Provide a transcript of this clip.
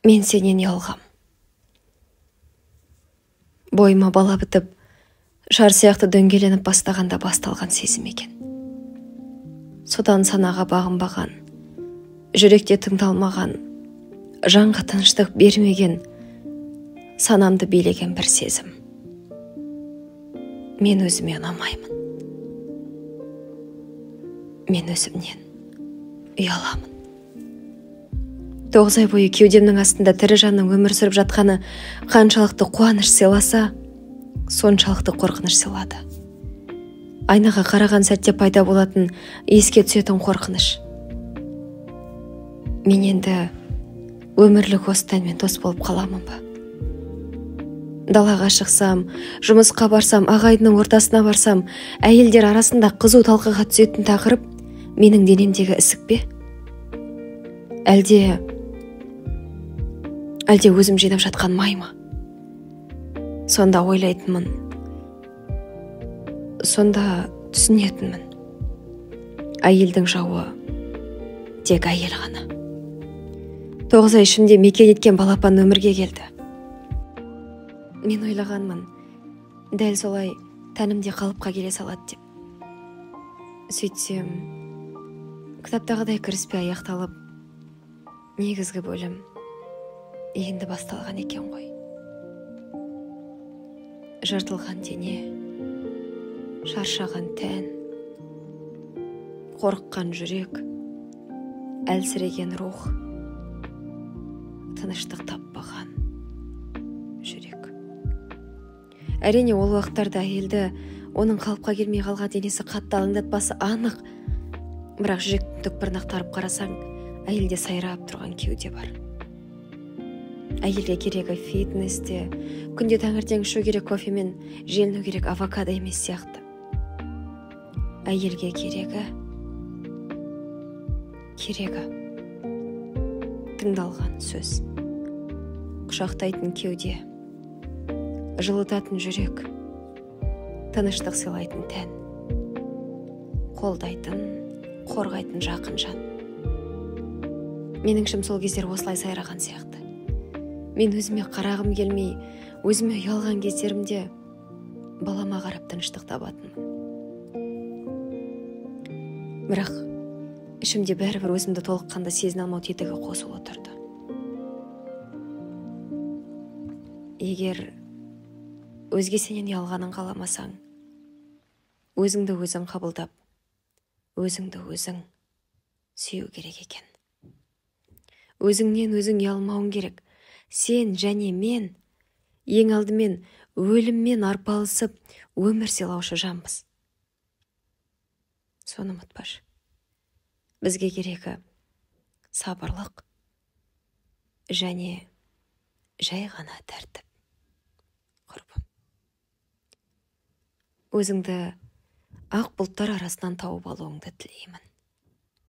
Мен сенен ұялғам. Бойыма бала бітіп, шар сияқты дөңгеленіп бастағанда басталған сезім екен. Содан санаға бағынбаған, жүректе тыңдалмаған, жанға тыныштық бермеген, санамды билеген бір сезім. Мен өзіме ұнамаймын. Мен өзімнен ұяламын. 9 ай бойы кеудемнің астында тірі жанның өмір сүріп жатқаны қаншалықты қуаныш сыйласа, соншалықты қорқыныш сыйлады. Айнаға қараған сәтте пайда болатын, еске түсетін қорқыныш. Мен енді өмірлік осыданмен дос болып қаламын ба? Далаға шықсам, жұмысқа барсам, ағайынның ортасына барсам, әйелдер арасында қызу талқыға түсетін тақырып менің денемдегі ісік пе? Әлде өзім жинап жатқан май ма? Сонда ойлайтынмын, сонда түсінетінмін. Әйелдің жауы тек әйел ғана. 9 ай ішінде мекен еткен балапан өмірге келді. Мен ойлағанмын, дәл солай тәнімде қалыпқа келе салады деп. Сөйтсем, кітаптағыдай кіріспе аяқталып, негізгі бөлім енді басталған екен ғой. Жыртылған дене, шаршаған тән, қорыққан жүрек, әлсіреген рух, тыныштық таппаған жүрек. Әрине, ол уақыттарда әйелді оның қалыпқа келмей қалған денесі қатты алаңдатпасы анық, бірақ жүректің түкпірін ақтарып қарасаң, әйелде сайрап тұрған кеуде бар. Әйелге керегі фитнесте, күнде таңертең ішу керек кофемен, желіну керек авокадо емес сияқты. Әйелге керегі тыңдалған сөз, құшақтайтын кеуде, жылытатын жүрек, тыныштық сыйлайтын тән, қолдайтын, қорғайтын жақын жан. Меніңшім сол кездер осылай сайраған сияқты. Мен өзіме қарағым келмей, өзіме ұялған кездерімде балама қарап тыныштық табатынмын. Бірақ ішімде бәрібір өзімді толыққанды сезіне алмау тетігі қосылып отырды. Егер өзге сенен ұялғанын қаламасаң, өзіңді өзің қабылдап, өзіңді өзің сүю керек екен. Өзіңнен өзің ұялмауың керек. Сен және мен ең алдымен өліммен арпалысып өмір сыйлаушы жанбыз. Соны ұмытпашы. Бізге керегі сабырлық және жай ғана тәртіп. Құрбым. Өзіңді ақ бұлттар арасынан тауып алуыңды тілеймін.